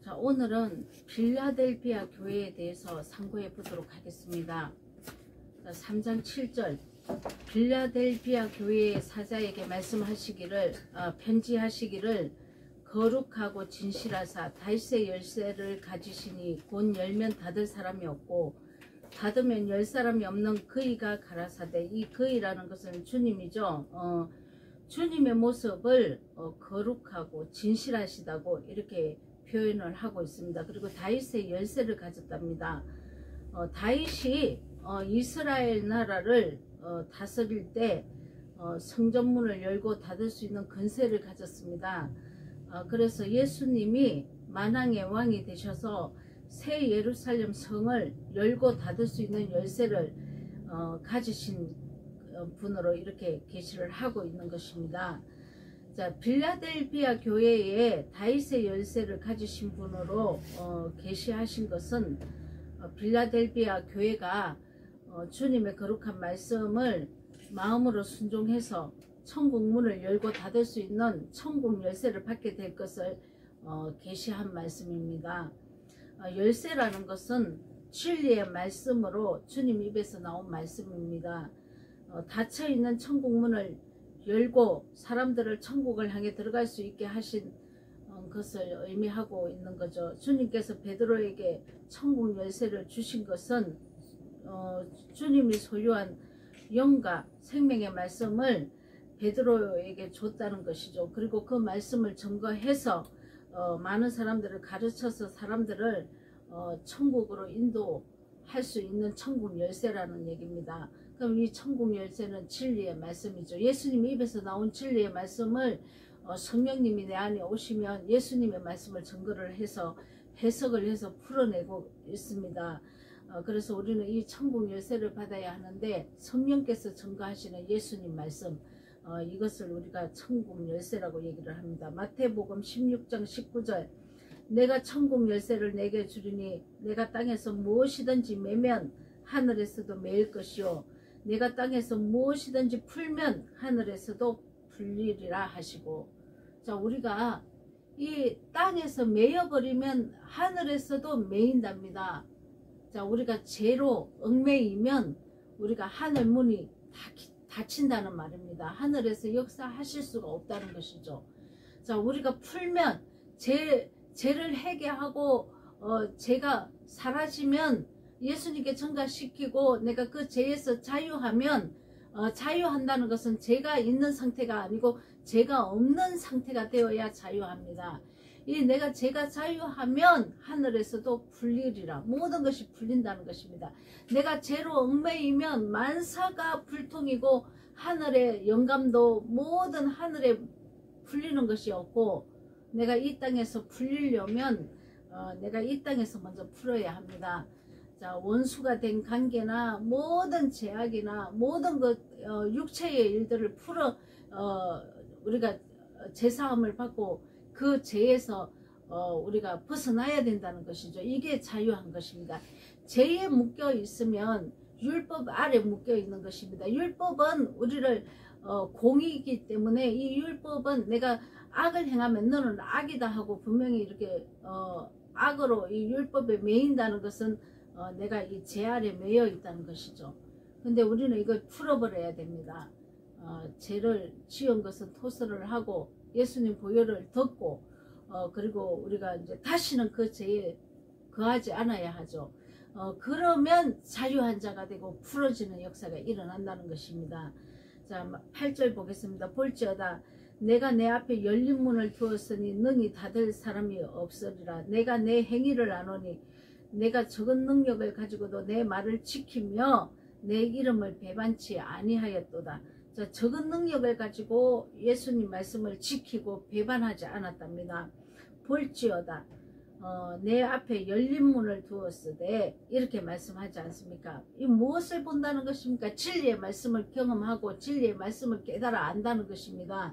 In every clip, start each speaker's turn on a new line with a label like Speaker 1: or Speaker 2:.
Speaker 1: 자, 오늘은 빌라델비아 교회에 대해서 상고해 보도록 하겠습니다. 자, 3장 7절 빌라델비아 교회의 사자에게 말씀하시기를 편지하시기를 거룩하고 진실하사 다윗의 열쇠를 가지시니 곧 열면 닫을 사람이 없고 닫으면 열 사람이 없는 그이가 가라사대. 이 그이라는 것은 주님이죠. 주님의 모습을 거룩하고 진실하시다고 이렇게 표현을 하고 있습니다. 그리고 다윗의 열쇠를 가졌답니다. 다윗이 이스라엘 나라를 다스릴 때 성전문을 열고 닫을 수 있는 권세를 가졌습니다. 그래서 예수님이 만왕의 왕이 되셔서 새 예루살렘 성을 열고 닫을 수 있는 열쇠를 가지신 분으로 이렇게 계시를 하고 있는 것입니다. 자, 빌라델비아 교회에 다윗의 열쇠를 가지신 분으로 계시하신 것은 빌라델비아 교회가 주님의 거룩한 말씀을 마음으로 순종해서 천국 문을 열고 닫을 수 있는 천국 열쇠를 받게 될 것을 계시한 말씀입니다. 열쇠라는 것은 진리의 말씀으로 주님 입에서 나온 말씀입니다. 닫혀있는 천국 문을 열고 사람들을 천국을 향해 들어갈 수 있게 하신 것을 의미하고 있는 거죠. 주님께서 베드로에게 천국 열쇠를 주신 것은 주님이 소유한 영과 생명의 말씀을 베드로에게 줬다는 것이죠. 그리고 그 말씀을 증거해서 많은 사람들을 가르쳐서 사람들을 천국으로 인도할 수 있는 천국 열쇠라는 얘기입니다. 그럼 이 천국 열쇠는 진리의 말씀이죠. 예수님 입에서 나온 진리의 말씀을 성령님이 내 안에 오시면 예수님의 말씀을 증거를 해서 해석을 해서 풀어내고 있습니다. 그래서 우리는 이 천국 열쇠를 받아야 하는데 성령께서 증거하시는 예수님 말씀, 이것을 우리가 천국 열쇠라고 얘기를 합니다. 마태복음 16장 19절 내가 천국 열쇠를 내게 주리니 내가 땅에서 무엇이든지 매면 하늘에서도 매일 것이요 내가 땅에서 무엇이든지 풀면 하늘에서도 풀리리라 하시고. 자, 우리가 이 땅에서 매여버리면 하늘에서도 매인답니다. 자, 우리가 죄로 얽매이면 우리가 하늘 문이 닫힌다는 말입니다. 하늘에서 역사하실 수가 없다는 것이죠. 자, 우리가 풀면 죄를 회개하고 죄가 사라지면 예수님께 전가시키고 내가 그 죄에서 자유하면 자유한다는 것은 죄가 있는 상태가 아니고 죄가 없는 상태가 되어야 자유합니다. 이 내가 죄가 자유하면 하늘에서도 풀리리라. 모든 것이 풀린다는 것입니다. 내가 죄로 얽매이면 만사가 불통이고 하늘의 영감도 모든 하늘에 풀리는 것이 없고 내가 이 땅에서 풀리려면 내가 이 땅에서 먼저 풀어야 합니다. 자, 원수가 된 관계나 모든 제약이나 모든 육체의 일들을 풀어 우리가 제사함을 받고 그 죄에서 우리가 벗어나야 된다는 것이죠. 이게 자유한 것입니다. 죄에 묶여 있으면 율법 아래 묶여 있는 것입니다. 율법은 우리를 공이기 때문에 이 율법은 내가 악을 행하면 너는 악이다 하고 분명히 이렇게 악으로 이 율법에 매인다는 것은 내가 이 죄 아래 매여 있다는 것이죠. 근데 우리는 이걸 풀어버려야 됩니다. 죄를 지은 것은 토설을 하고 예수님 보혈을 듣고 그리고 우리가 이제 다시는 그 죄에 거하지 않아야 하죠. 그러면 자유한 자가 되고 풀어지는 역사가 일어난다는 것입니다. 자, 8절 보겠습니다. 볼지어다 내가 내 앞에 열린 문을 두었으니 능히 닫을 사람이 없으리라. 내가 내 행위를 아노니 내가 적은 능력을 가지고도 내 말을 지키며 내 이름을 배반치 아니하였도다. 자, 적은 능력을 가지고 예수님 말씀을 지키고 배반하지 않았답니다. 볼지어다 내 앞에 열린 문을 두었으되 이렇게 말씀하지 않습니까? 이 무엇을 본다는 것입니까? 진리의 말씀을 경험하고 진리의 말씀을 깨달아 안다는 것입니다.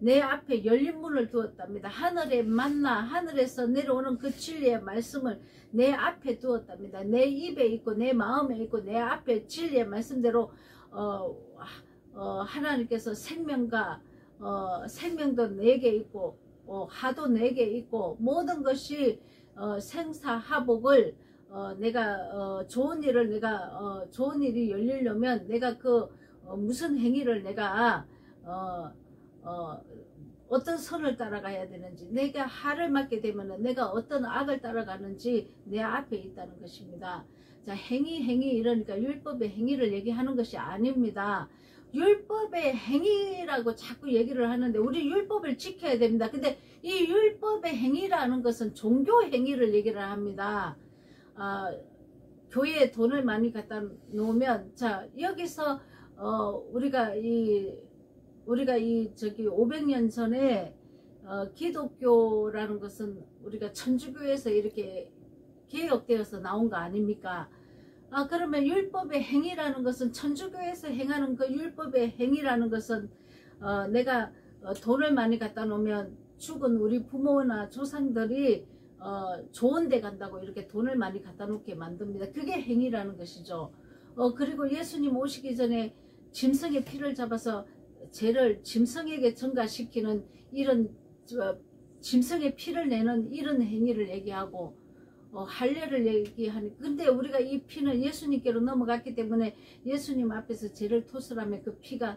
Speaker 1: 내 앞에 열린 문을 두었답니다. 하늘의 만나 하늘에서 내려오는 그 진리의 말씀을 내 앞에 두었답니다. 내 입에 있고 내 마음에 있고 내 앞에 진리의 말씀대로 하나님께서 생명과 생명도 내게 있고 하도 내게 있고 모든 것이 생사하복을 내가 좋은 일이 열리려면 내가 무슨 행위를 내가 어떤 선을 따라가야 되는지, 내가 하를 맞게 되면 내가 어떤 악을 따라가는지 내 앞에 있다는 것입니다. 자, 행위 이러니까 율법의 행위를 얘기하는 것이 아닙니다. 율법의 행위라고 자꾸 얘기를 하는데 우리 율법을 지켜야 됩니다. 근데 이 율법의 행위라는 것은 종교 행위를 얘기를 합니다. 교회에 돈을 많이 갖다 놓으면, 자, 여기서 우리가 500년 전에 기독교라는 것은 우리가 천주교에서 이렇게 개혁되어서 나온 거 아닙니까? 그러면 율법의 행위라는 것은, 천주교에서 행하는 그 율법의 행위라는 것은 내가 돈을 많이 갖다 놓으면 죽은 우리 부모나 조상들이 좋은 데 간다고 이렇게 돈을 많이 갖다 놓게 만듭니다. 그게 행위라는 것이죠. 그리고 예수님 오시기 전에 짐승의 피를 잡아서 죄를 짐승에게 전가시키는 이런 짐승의 피를 내는 이런 행위를 얘기하고 할례를 얘기하니, 근데 우리가 이 피는 예수님께로 넘어갔기 때문에 예수님 앞에서 죄를 토설하면 그 피가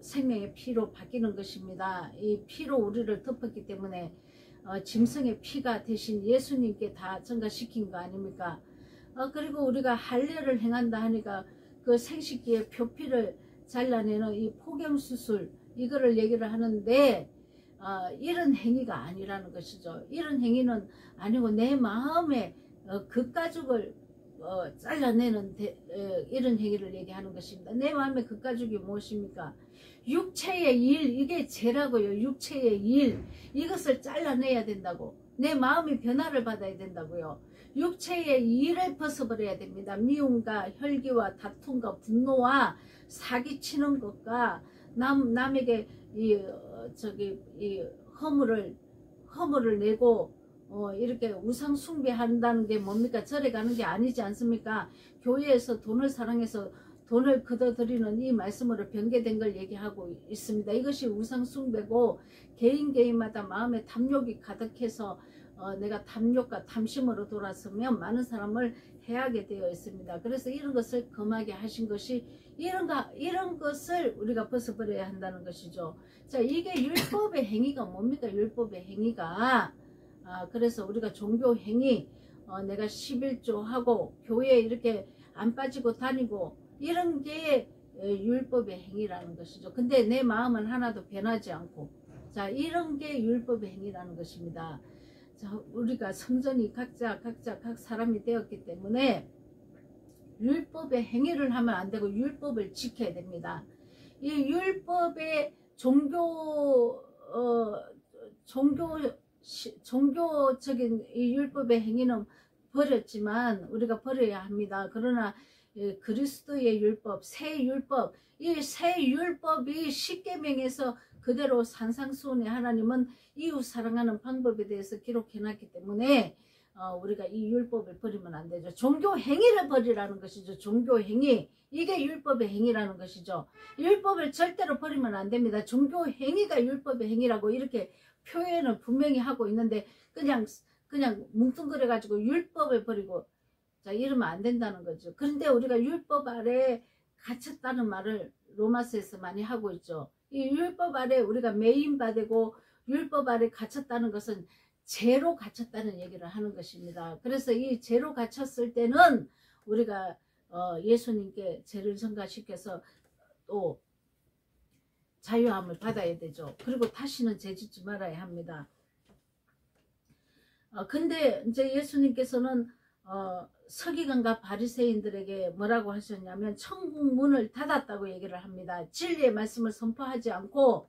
Speaker 1: 생명의 피로 바뀌는 것입니다. 이 피로 우리를 덮었기 때문에 짐승의 피가 대신 예수님께 다 전가시킨 거 아닙니까? 그리고 우리가 할례를 행한다 하니까 그 생식기의 표피를 잘라내는 이 포경수술, 이거를 얘기를 하는데 이런 행위가 아니라는 것이죠. 이런 행위는 아니고 내 마음에 그가죽을 잘라내는 이런 행위를 얘기하는 것입니다. 내 마음에 그가죽이 무엇입니까? 육체의 일, 이게 죄라고요. 육체의 일, 이것을 잘라내야 된다고. 내 마음이 변화를 받아야 된다고요. 육체의 일을 벗어버려야 됩니다. 미움과 혈기와 다툼과 분노와 사기치는 것과 남에게 이 허물을 내고 이렇게 우상 숭배한다는 게 뭡니까? 절에 가는 게 아니지 않습니까? 교회에서 돈을 사랑해서 돈을 거둬들이는 이 말씀으로 변개된 걸 얘기하고 있습니다. 이것이 우상 숭배고, 개인마다 마음에 탐욕이 가득해서 내가 탐욕과 탐심으로 돌아서면 많은 사람을 해하게 되어 있습니다. 그래서 이런 것을 금하게 하신 것이 이런 것을 우리가 벗어버려야 한다는 것이죠. 자, 이게 율법의 행위가 뭡니까? 율법의 행위가 그래서 우리가 종교 행위, 내가 11조 하고 교회에 이렇게 안 빠지고 다니고 이런 게 율법의 행위라는 것이죠. 근데 내 마음은 하나도 변하지 않고, 자, 이런 게 율법의 행위라는 것입니다. 자, 우리가 성전이 각자 각 사람이 되었기 때문에 율법의 행위를 하면 안 되고 율법을 지켜야 됩니다. 이 율법의 종교적인 이 율법의 행위는 버렸지만 우리가 버려야 합니다. 그러나 그리스도의 율법, 새 율법, 이 새 율법이 십계명에서 그대로 산상수훈의 하나님은 이웃 사랑하는 방법에 대해서 기록해놨기 때문에 우리가 이 율법을 버리면 안 되죠. 종교 행위를 버리라는 것이죠. 종교 행위, 이게 율법의 행위라는 것이죠. 율법을 절대로 버리면 안 됩니다. 종교 행위가 율법의 행위라고 이렇게 표현을 분명히 하고 있는데 그냥 뭉뚱그려 가지고 율법을 버리고, 자, 이러면 안 된다는 거죠. 그런데 우리가 율법 아래 갇혔다는 말을 로마서에서 많이 하고 있죠. 이 율법 아래 우리가 매인바되고 율법 아래 갇혔다는 것은 죄로 갇혔다는 얘기를 하는 것입니다. 그래서 이 죄로 갇혔을 때는 우리가 예수님께 죄를 전가시켜서 또 자유함을 받아야 되죠. 그리고 다시는 죄 짓지 말아야 합니다. 근데 이제 예수님께서는 서기관과 바리새인들에게 뭐라고 하셨냐면 천국 문을 닫았다고 얘기를 합니다. 진리의 말씀을 선포하지 않고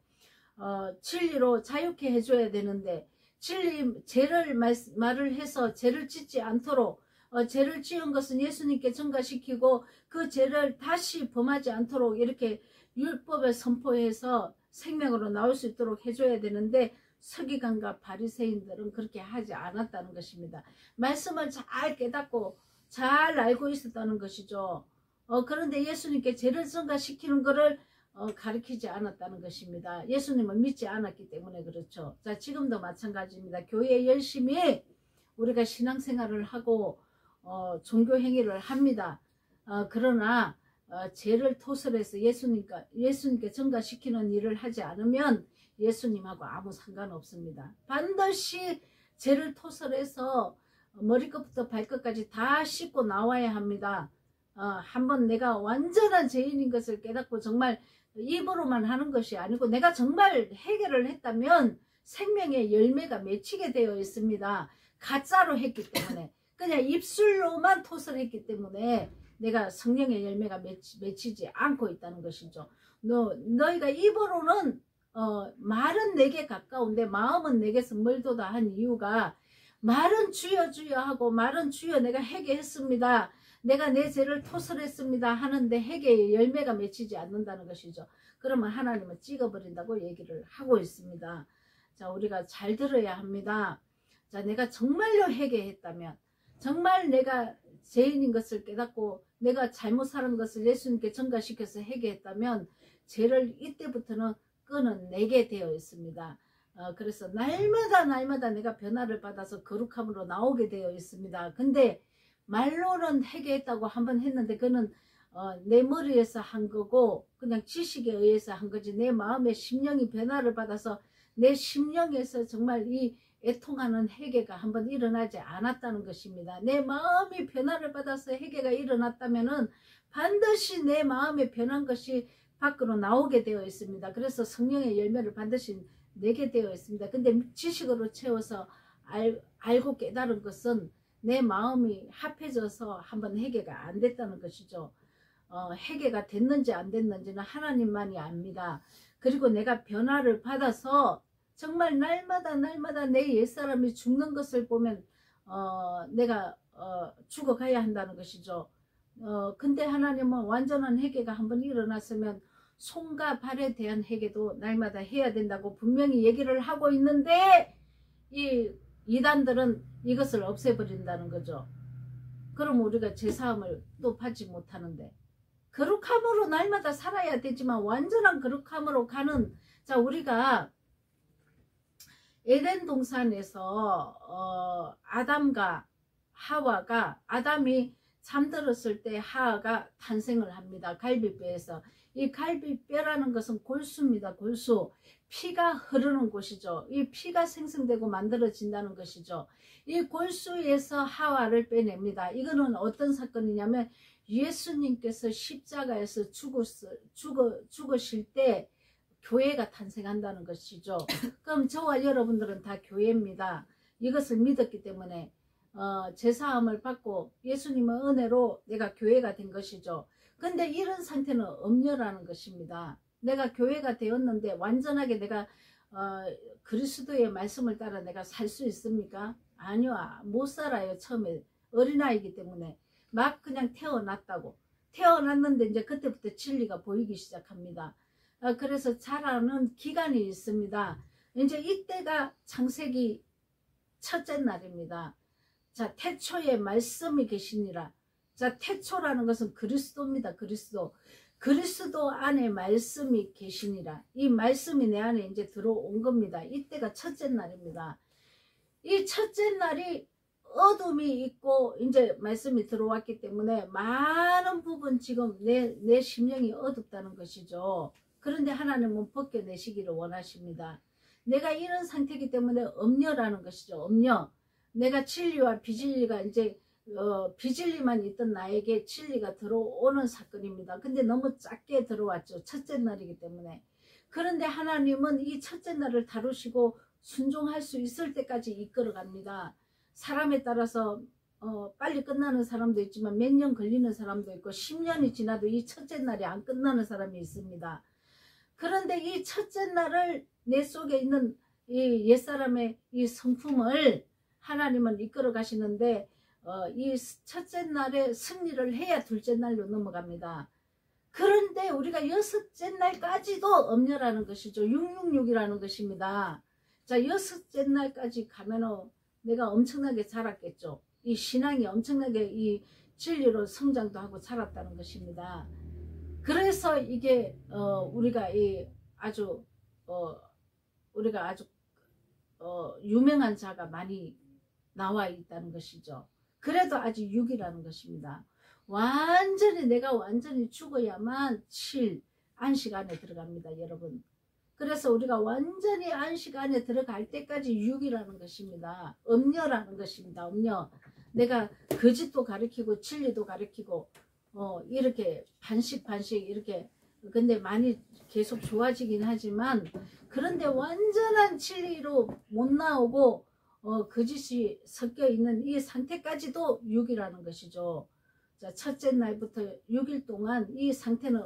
Speaker 1: 진리로 자유케 해줘야 되는데, 죄를 말을 해서 죄를 짓지 않도록, 죄를 지은 것은 예수님께 전가시키고 그 죄를 다시 범하지 않도록 이렇게 율법을 선포해서 생명으로 나올 수 있도록 해줘야 되는데, 서기관과 바리새인들은 그렇게 하지 않았다는 것입니다. 말씀을 잘 깨닫고 잘 알고 있었다는 것이죠. 그런데 예수님께 죄를 전가시키는 것을 가르치지 않았다는 것입니다. 예수님을 믿지 않았기 때문에 그렇죠. 자, 지금도 마찬가지입니다. 교회에 열심히 우리가 신앙생활을 하고 종교 행위를 합니다. 그러나 죄를 토설해서 예수님께 전가시키는 일을 하지 않으면 예수님하고 아무 상관없습니다. 반드시 죄를 토설해서 머리끝부터 발끝까지 다 씻고 나와야 합니다. 한번 내가 완전한 죄인인 것을 깨닫고 정말 입으로만 하는 것이 아니고 내가 정말 해결을 했다면 생명의 열매가 맺히게 되어 있습니다. 가짜로 했기 때문에, 그냥 입술로만 토설했기 때문에 내가 성령의 열매가 맺히지 않고 있다는 것이죠. 너희가 입으로는 말은 내게 가까운데 마음은 내게서 멀도다 한 이유가, 말은 주여 주여 하고 말은 주여 내가 회개했습니다, 내가 내 죄를 토설했습니다 하는데 회개의 열매가 맺히지 않는다는 것이죠. 그러면 하나님은 찍어버린다고 얘기를 하고 있습니다. 자, 우리가 잘 들어야 합니다. 자, 내가 정말로 회개했다면, 정말 내가 죄인인 것을 깨닫고 내가 잘못 살은 것을 예수님께 전가시켜서 회개했다면 죄를 이때부터는 끊어내게 되어 있습니다. 그래서 날마다 내가 변화를 받아서 거룩함으로 나오게 되어 있습니다. 근데 말로는 회개했다고 한번 했는데 그는 내 머리에서 한 거고 그냥 지식에 의해서 한 거지, 내 마음의 심령이 변화를 받아서 내 심령에서 정말 이 애통하는 회개가 한번 일어나지 않았다는 것입니다. 내 마음이 변화를 받아서 회개가 일어났다면은 반드시 내 마음에 변한 것이 밖으로 나오게 되어 있습니다. 그래서 성령의 열매를 반드시 내게 되어 있습니다. 근데 지식으로 채워서 알고 깨달은 것은 내 마음이 합해져서 한번 회개가 안 됐다는 것이죠. 회개가 됐는지 안 됐는지는 하나님만이 압니다. 그리고 내가 변화를 받아서 정말 날마다 내 옛사람이 죽는 것을 보면 내가 죽어가야 한다는 것이죠. 근데 하나님은 완전한 회개가 한번 일어났으면 손과 발에 대한 회개도 날마다 해야 된다고 분명히 얘기를 하고 있는데 이 이단들은 이것을 없애버린다는 거죠. 그럼 우리가 제사함을 또 받지 못하는데, 거룩함으로 날마다 살아야 되지만 완전한 거룩함으로 가는, 자, 우리가 에덴 동산에서 아담과 하와가, 아담이 잠들었을 때 하와가 탄생을 합니다. 갈비뼈에서. 이 갈비뼈라는 것은 골수입니다. 골수. 피가 흐르는 곳이죠. 이 피가 생성되고 만들어진다는 것이죠. 이 골수에서 하와를 빼냅니다. 이거는 어떤 사건이냐면 예수님께서 십자가에서 죽으실 때 교회가 탄생한다는 것이죠. 그럼 저와 여러분들은 다 교회입니다. 이것을 믿었기 때문에 제사함을 받고 예수님의 은혜로 내가 교회가 된 것이죠. 근데 이런 상태는 엄려라는 것입니다. 내가 교회가 되었는데 완전하게 내가 그리스도의 말씀을 따라 내가 살 수 있습니까? 아니요, 못 살아요. 처음에 어린아이기 때문에 막 그냥 태어났는데 이제 그때부터 진리가 보이기 시작합니다. 그래서 자라는 기간이 있습니다. 이제 이때가 창세기 첫째 날입니다. 자, 태초에 말씀이 계시니라. 자, 태초라는 것은 그리스도입니다. 그리스도 안에 말씀이 계시니라. 이 말씀이 내 안에 이제 들어온 겁니다. 이때가 첫째 날입니다. 이 첫째 날이 어둠이 있고 이제 말씀이 들어왔기 때문에 많은 부분 지금 내 심령이 어둡다는 것이죠. 그런데 하나님은 벗겨내시기를 원하십니다. 내가 이런 상태이기 때문에 엄려라는 것이죠. 엄려. 내가 진리와 비진리가 이제 비진리만 있던 나에게 진리가 들어오는 사건입니다. 근데 너무 작게 들어왔죠. 첫째 날이기 때문에. 그런데 하나님은 이 첫째 날을 다루시고 순종할 수 있을 때까지 이끌어 갑니다. 사람에 따라서 빨리 끝나는 사람도 있지만 몇 년 걸리는 사람도 있고 10년이 지나도 이 첫째 날이 안 끝나는 사람이 있습니다. 그런데 이 첫째 날을 내 속에 있는 이 옛사람의 이 성품을 하나님은 이끌어 가시는데 이 첫째 날에 승리를 해야 둘째 날로 넘어갑니다. 그런데 우리가 여섯째 날까지도 엄려라는 것이죠. 666이라는 것입니다. 자, 여섯째 날까지 가면은 내가 엄청나게 자랐겠죠. 이 신앙이 엄청나게 이 진리로 성장도 하고 자랐다는 것입니다. 그래서 이게 우리가 아주 유명한 자가 많이 나와 있다는 것이죠. 그래도 아직 6이라는 것입니다. 완전히 내가 완전히 죽어야만 7 안식 안에 들어갑니다, 여러분. 그래서 우리가 완전히 안식 안에 들어갈 때까지 6이라는 것입니다. 음녀라는 것입니다. 음녀. 내가 거짓도 가르치고 진리도 가르치고 이렇게 반씩 이렇게, 근데 많이 계속 좋아지긴 하지만, 그런데 완전한 진리로 못 나오고 거짓이 섞여 있는 이 상태까지도 6이라는 것이죠. 자, 첫째 날부터 6일 동안 이 상태는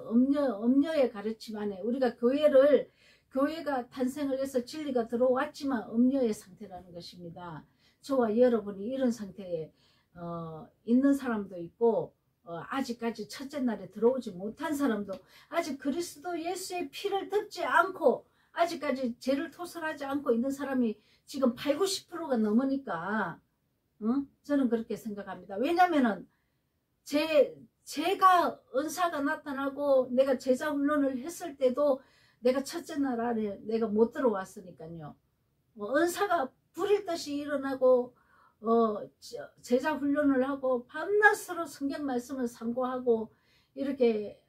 Speaker 1: 음녀의 가르침 안에, 우리가 교회가 탄생을 해서 진리가 들어왔지만 음녀의 상태라는 것입니다. 저와 여러분이 이런 상태에 있는 사람도 있고, 아직까지 첫째 날에 들어오지 못한 사람도, 아직 그리스도 예수의 피를 덮지 않고 아직까지 죄를 토설하지 않고 있는 사람이 지금 80~90%가 넘으니까 저는 그렇게 생각합니다. 왜냐면은 제가 은사가 나타나고 내가 제자 훈련을 했을 때도 내가 첫째 날 안에 내가 못 들어왔으니까요. 은사가 불일 듯이 일어나고 제자 훈련을 하고 밤낮으로 성경 말씀을 상고하고 이렇게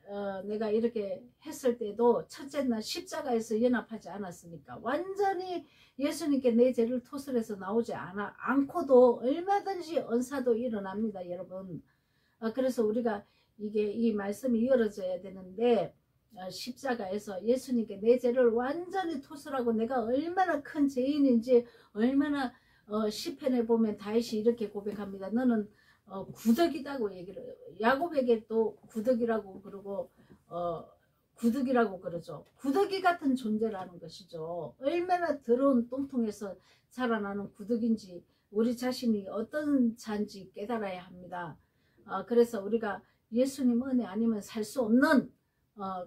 Speaker 1: 내가 이렇게 했을 때도 첫째 날 십자가에서 연합하지 않았으니까, 완전히 예수님께 내 죄를 토설해서 나오지 않고도 얼마든지 은사도 일어납니다, 여러분. 그래서 우리가 이 말씀이 이어져야 되는데, 십자가에서 예수님께 내 죄를 완전히 토설하고 내가 얼마나 큰 죄인인지, 얼마나 시편에 보면 다윗이 이렇게 고백합니다. 너는 구덕이라고 얘기를 해요. 야곱에게 또 구덕이라고 그러고 구덕이라고 그러죠. 구덕이 같은 존재라는 것이죠. 얼마나 더러운 똥통에서 자라나는 구덕인지 우리 자신이 어떤 자인지 깨달아야 합니다. 그래서 우리가 예수님 은혜 아니면 살 수 없는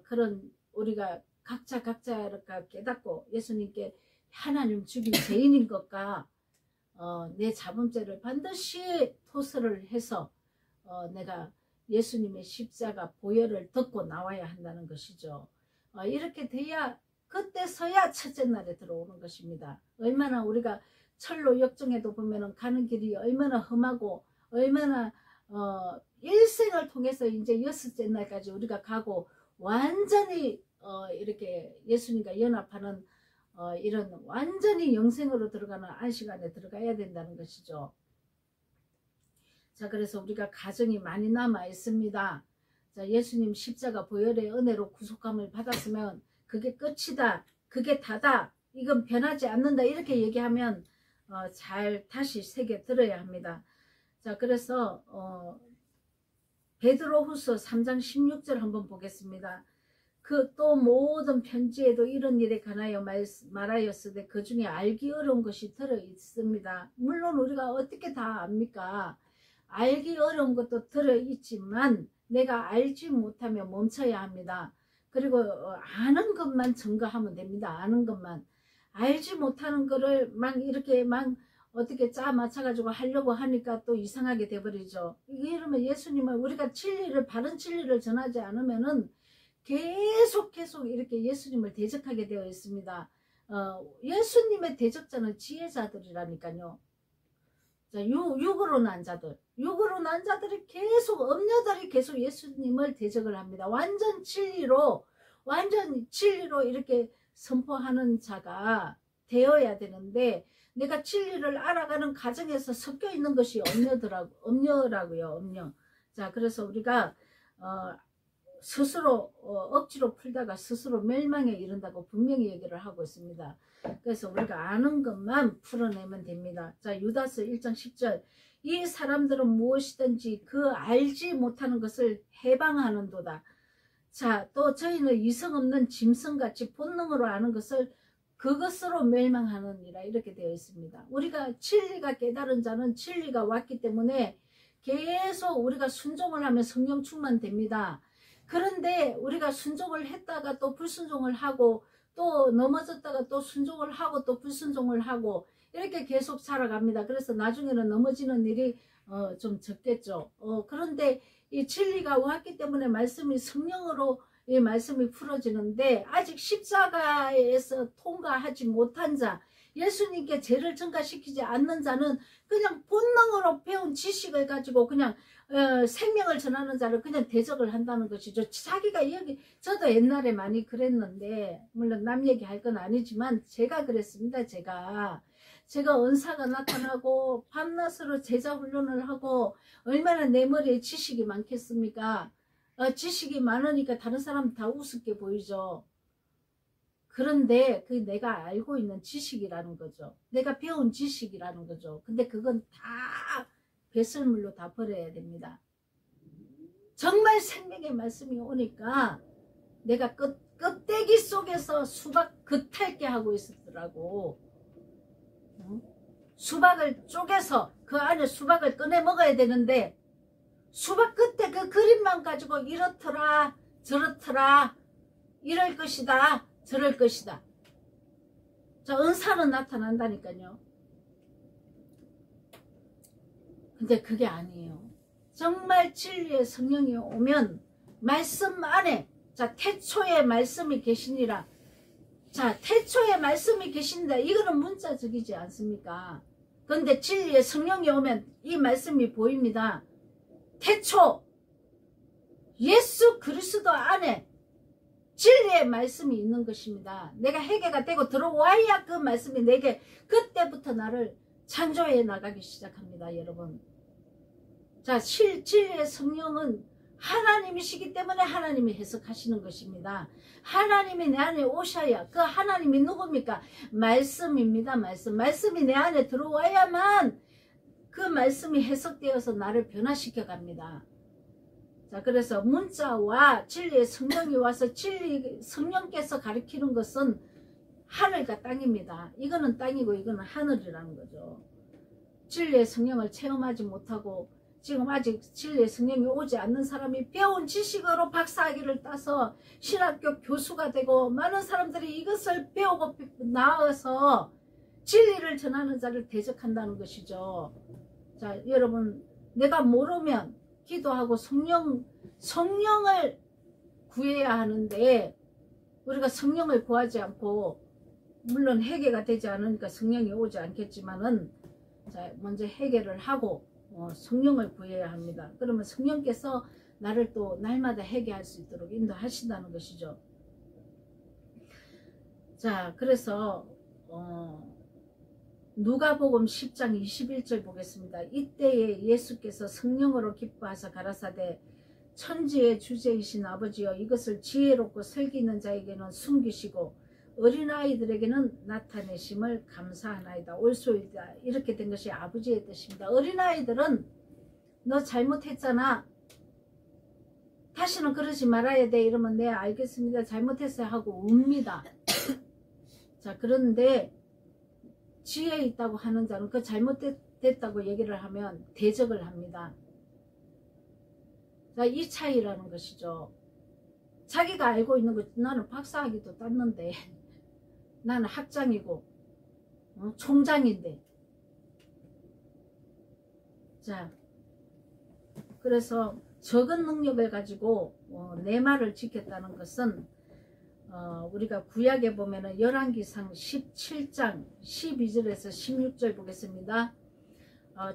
Speaker 1: 그런, 우리가 각자가 깨닫고 예수님께 하나님 죽인 죄인인 것과 내 자범죄를 반드시 토설을 해서 내가 예수님의 십자가 보혈을 듣고 나와야 한다는 것이죠. 이렇게 돼야, 그때서야 첫째 날에 들어오는 것입니다. 얼마나 우리가 철로 역정에도 보면은 가는 길이 얼마나 험하고, 얼마나 일생을 통해서 이제 6째 날까지 우리가 가고 완전히 이렇게 예수님과 연합하는 이런 완전히 영생으로 들어가는 안식안에 들어가야 된다는 것이죠. 자, 그래서 우리가 가정이 많이 남아 있습니다. 자, 예수님 십자가 보혈의 은혜로 구속함을 받았으면 그게 끝이다, 그게 다다, 이건 변하지 않는다, 이렇게 얘기하면 잘 다시 새겨 들어야 합니다. 자, 그래서 베드로후서 3장 16절 한번 보겠습니다. 그 또 모든 편지에도 이런 일에 관하여 말하였으되 그 중에 알기 어려운 것이 들어 있습니다. 물론 우리가 어떻게 다 압니까? 알기 어려운 것도 들어 있지만 내가 알지 못하면 멈춰야 합니다. 그리고 아는 것만 증거하면 됩니다. 아는 것만. 알지 못하는 거를 막 이렇게 막 어떻게 짜 맞춰가지고 하려고 하니까 또 이상하게 돼버리죠. 이러면 예수님은, 우리가 진리를, 바른 진리를 전하지 않으면은 계속 이렇게 예수님을 대적하게 되어 있습니다. 예수님의 대적자는 지혜자들이라니까요. 자, 육으로 난 자들이 계속, 음녀들이 계속 예수님을 대적을 합니다. 완전 진리로 이렇게 선포하는 자가 되어야 되는데, 내가 진리를 알아가는 과정에서 섞여 있는 것이 음녀라고요, 음녀. 자, 그래서 우리가 스스로 억지로 풀다가 스스로 멸망에 이른다고 분명히 얘기를 하고 있습니다. 그래서 우리가 아는 것만 풀어내면 됩니다. 자, 유다서 1장 10절. 이 사람들은 무엇이든지 그 알지 못하는 것을 해방하는도다. 자, 또 저희는 이성 없는 짐승같이 본능으로 아는 것을 그것으로 멸망하느니라, 이렇게 되어 있습니다. 우리가 진리가 깨달은 자는 진리가 왔기 때문에 계속 우리가 순종을 하면 성령 충만됩니다. 그런데 우리가 순종을 했다가 또 불순종을 하고, 또 넘어졌다가 또 순종을 하고 또 불순종을 하고, 이렇게 계속 살아갑니다. 그래서 나중에는 넘어지는 일이 좀 적겠죠. 그런데 이 진리가 왔기 때문에 말씀이 성령으로 이 말씀이 풀어지는데, 아직 십자가에서 통과하지 못한 자, 예수님께 죄를 전가시키지 않는 자는 그냥 본능으로 배운 지식을 가지고 그냥 생명을 전하는 자를 그냥 대적을 한다는 것이죠. 자기가 여기, 저도 옛날에 많이 그랬는데, 물론 남 얘기할 건 아니지만 제가 그랬습니다. 제가 은사가 나타나고 밤낮으로 제자 훈련을 하고 얼마나 내 머리에 지식이 많겠습니까? 지식이 많으니까 다른 사람 다 우습게 보이죠. 그런데 그 내가 알고 있는 지식이라는 거죠. 내가 배운 지식이라는 거죠. 근데 그건 다 배설물로 다 버려야 됩니다. 정말 생명의 말씀이 오니까 내가 껍데기 속에서 수박 겉핥게 하고 있었더라고. 수박을 쪼개서 그 안에 수박을 꺼내 먹어야 되는데 수박 끝에 그 그림만 가지고 이렇더라 저렇더라 이럴 것이다 저럴 것이다. 자, 은사는 나타난다니까요. 근데 그게 아니에요. 정말 진리의 성령이 오면 말씀 안에, 자, 태초에 말씀이 계시니라. 자, 태초에 말씀이 계신다. 이거는 문자적이지 않습니까? 그런데 진리의 성령이 오면 이 말씀이 보입니다. 태초 예수 그리스도 안에 진리의 말씀이 있는 것입니다. 내가 회개가 되고 들어와야 그 말씀이 내게 그때부터 나를 창조해 나가기 시작합니다. 여러분. 자, 진리의 성령은 하나님이시기 때문에 하나님이 해석하시는 것입니다. 하나님이 내 안에 오셔야, 그 하나님이 누굽니까? 말씀입니다. 말씀이 내 안에 들어와야만 그 말씀이 해석되어서 나를 변화시켜 갑니다. 자, 그래서 문자와 진리의 성령이 와서 진리 성령께서 가르치는 것은 하늘과 땅입니다. 이거는 땅이고 이거는 하늘이라는 거죠. 진리의 성령을 체험하지 못하고 지금 아직 진리의 성령이 오지 않는 사람이 배운 지식으로 박사학위를 따서 신학교 교수가 되고 많은 사람들이 이것을 배우고 나와서 진리를 전하는 자를 대적한다는 것이죠. 자, 여러분, 내가 모르면 기도하고 성령을 구해야 하는데 우리가 성령을 구하지 않고, 물론 해결가 되지 않으니까 성령이 오지 않겠지만은, 자, 먼저 해결을 하고 성령을 구해야 합니다. 그러면 성령께서 나를 또 날마다 해결할 수 있도록 인도하신다는 것이죠. 자, 그래서 누가복음 10장 21절 보겠습니다. 이때에 예수께서 성령으로 기뻐하사 가라사대 천지의 주제이신 아버지여, 이것을 지혜롭고 설기 있는 자에게는 숨기시고 어린아이들에게는 나타내심을 감사하나이다. 옳소이다. 이렇게 된 것이 아버지의 뜻입니다. 어린아이들은 너 잘못했잖아, 다시는 그러지 말아야 돼, 이러면 네 알겠습니다, 잘못했어요 하고 웁니다. 자, 그런데 지혜 있다고 하는 자는 그 잘못됐다고 얘기를 하면 대적을 합니다. 자, 이 차이라는 것이죠. 자기가 알고 있는 것, 나는 박사학위도 땄는데, 나는 학장이고 총장인데. 자, 그래서 적은 능력을 가지고 내 말을 지켰다는 것은 우리가 구약에 보면은 열왕기상 17장 12절에서 16절 보겠습니다.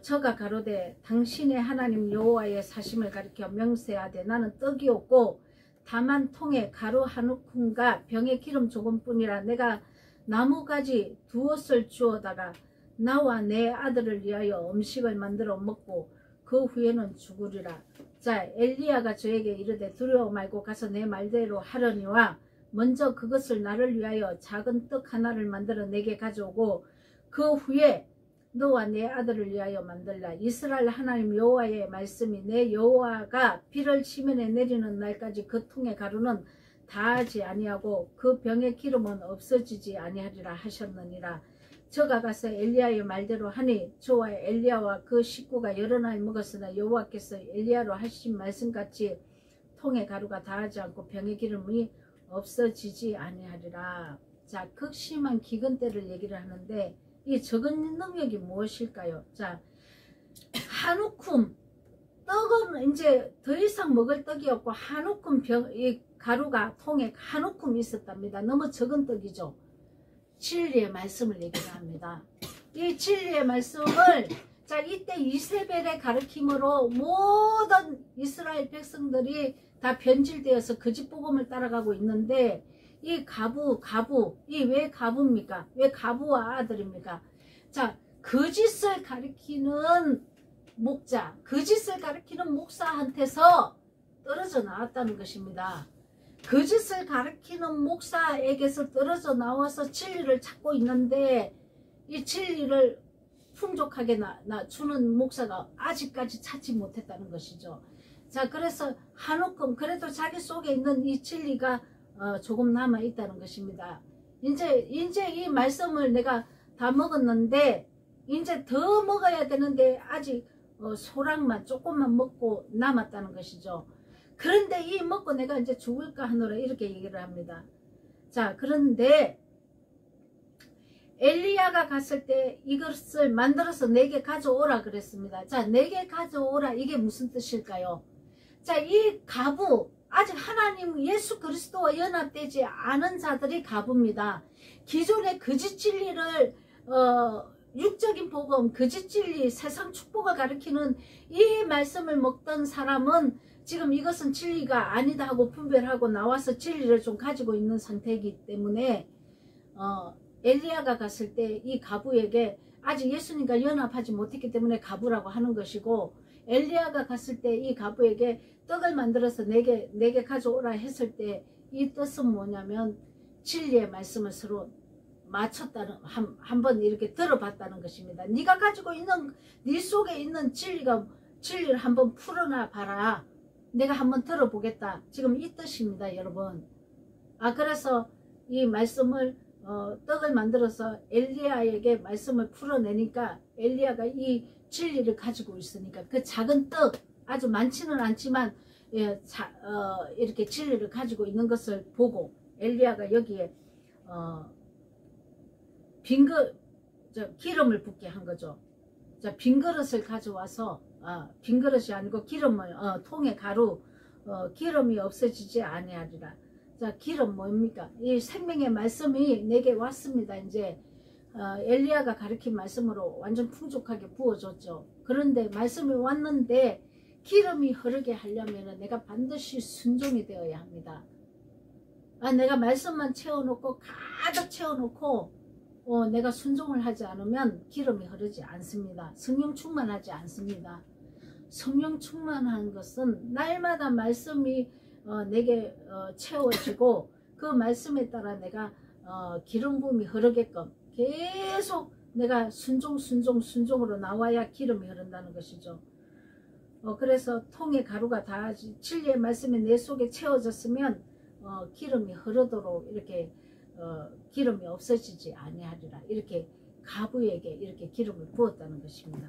Speaker 1: 저가 가로되 당신의 하나님 여호와의 사심을 가리켜 명세하되 나는 떡이 없고 다만 통에 가루 한 움큼과 병에 기름 조금뿐이라. 내가 나무가지 두엇을 주어다가 나와 내 아들을 위하여 음식을 만들어 먹고 그 후에는 죽으리라. 자, 엘리야가 저에게 이르되 두려워 말고 가서 내 말대로 하려니와 먼저 그것을 나를 위하여 작은 떡 하나를 만들어 내게 가져오고 그 후에 너와 내 아들을 위하여 만들라. 이스라엘 하나님 여호와의 말씀이 내 여호와가 비를 시면에 내리는 날까지 그 통의 가루는 다하지 아니하고 그 병의 기름은 없어지지 아니하리라 하셨느니라. 저가 가서 엘리야의 말대로 하니 저와 엘리야와 그 식구가 여러 날 먹었으나 여호와께서 엘리야로 하신 말씀같이 통의 가루가 다하지 않고 병의 기름이 없어지지 아니하리라. 자, 극심한 기근 때를 얘기를 하는데 이 적은 능력이 무엇일까요? 자, 한 움큼 떡은 이제 더 이상 먹을 떡이 없고 한 움큼 이 가루가 통에 한 움큼 있었답니다. 너무 적은 떡이죠. 진리의 말씀을 얘기를 합니다. 이 진리의 말씀을 자 이때 이세벨의 가르침으로 모든 이스라엘 백성들이 다 변질되어서 거짓 복음을 따라가고 있는데 이 가부 이 왜 가부입니까? 왜 가부와 아들입니까? 자 거짓을 가리키는 목자, 거짓을 가리키는 목사한테서 떨어져 나왔다는 것입니다. 거짓을 가리키는 목사에게서 떨어져 나와서 진리를 찾고 있는데 이 진리를 풍족하게 주는 목사가 아직까지 찾지 못했다는 것이죠. 자 그래서 한우금 그래도 자기 속에 있는 이 진리가 조금 남아 있다는 것입니다. 이제 이 말씀을 내가 다 먹었는데 이제 더 먹어야 되는데 아직 소량만 조금만 먹고 남았다는 것이죠. 그런데 이 먹고 내가 이제 죽을까 하노라 이렇게 얘기를 합니다. 자 그런데 엘리야가 갔을 때 이것을 만들어서 내게 가져오라 그랬습니다. 자 내게 가져오라 이게 무슨 뜻일까요? 자 이 가부 아직 하나님 예수 그리스도와 연합되지 않은 자들이 가부입니다. 기존의 거짓 진리를 육적인 복음 거짓 진리 세상 축복을 가리키는 이 말씀을 먹던 사람은 지금 이것은 진리가 아니다 하고 분별하고 나와서 진리를 좀 가지고 있는 상태이기 때문에 엘리야가 갔을 때 이 가부에게 아직 예수님과 연합하지 못했기 때문에 가부라고 하는 것이고 엘리야가 갔을 때 이 가부에게 떡을 만들어서 내게 가져오라 했을 때 이 뜻은 뭐냐면 진리의 말씀을 서로 맞췄다는 한번 이렇게 들어봤다는 것입니다. 네가 가지고 있는 네 속에 있는 진리를 한번 풀어놔 봐라. 내가 한번 들어보겠다. 지금 이 뜻입니다, 여러분. 그래서 이 말씀을 떡을 만들어서 엘리야에게 말씀을 풀어내니까 엘리야가 이 진리를 가지고 있으니까 그 작은 떡 아주 많지는 않지만 이렇게 진리를 가지고 있는 것을 보고 엘리야가 여기에 기름을 붓게 한 거죠. 자, 빈 그릇을 가져와서 빈 그릇이 아니고 기름을 통에 가루 기름이 없어지지 아니하리라. 자 기름 뭡니까? 이 생명의 말씀이 내게 왔습니다. 이제 엘리야가 가르친 말씀으로 완전 풍족하게 부어줬죠. 그런데 말씀이 왔는데 기름이 흐르게 하려면 내가 반드시 순종이 되어야 합니다. 내가 말씀만 채워놓고 가득 채워놓고 내가 순종을 하지 않으면 기름이 흐르지 않습니다. 성령 충만하지 않습니다. 성령 충만한 것은 날마다 말씀이 내게 채워지고 그 말씀에 따라 내가 기름 부음이 흐르게끔 계속 내가 순종으로 나와야 기름이 흐른다는 것이죠. 그래서 통에 가루가 다 진리의 말씀이 내 속에 채워졌으면 기름이 흐르도록 이렇게 기름이 없어지지 아니하리라. 이렇게 가부에게 이렇게 기름을 부었다는 것입니다.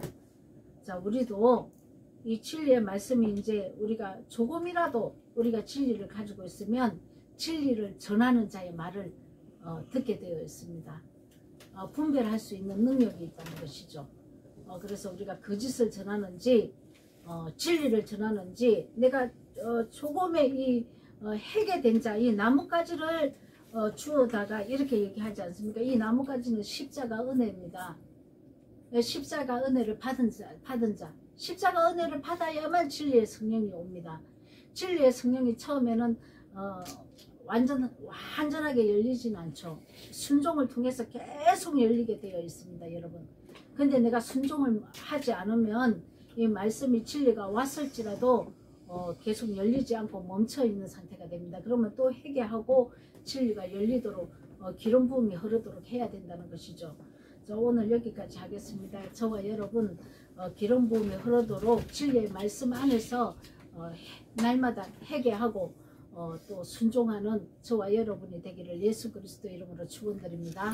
Speaker 1: 자 우리도 이 진리의 말씀이 이제 우리가 조금이라도 우리가 진리를 가지고 있으면 진리를 전하는 자의 말을 듣게 되어 있습니다. 분별할 수 있는 능력이 있다는 것이죠. 그래서 우리가 거짓을 전하는지 진리를 전하는지 내가 조금의 이 해계된 자 이 나뭇가지를 주워다가 이렇게 얘기하지 않습니까? 이 나뭇가지는 십자가 은혜입니다. 십자가 은혜를 받은 자 십자가 은혜를 받아야만 진리의 성령이 옵니다. 진리의 성령이 처음에는 완전하게 열리진 않죠. 순종을 통해서 계속 열리게 되어 있습니다, 여러분. 근데 내가 순종을 하지 않으면 이 말씀이 진리가 왔을지라도 계속 열리지 않고 멈춰 있는 상태가 됩니다. 그러면 또 회개하고 진리가 열리도록 기름 부음이 흐르도록 해야 된다는 것이죠. 자, 오늘 여기까지 하겠습니다. 저와 여러분 기름 부음이 흐르도록 진리의 말씀 안에서 날마다 회개하고 또 순종하는 저와 여러분이 되기를 예수 그리스도 이름으로 축원드립니다.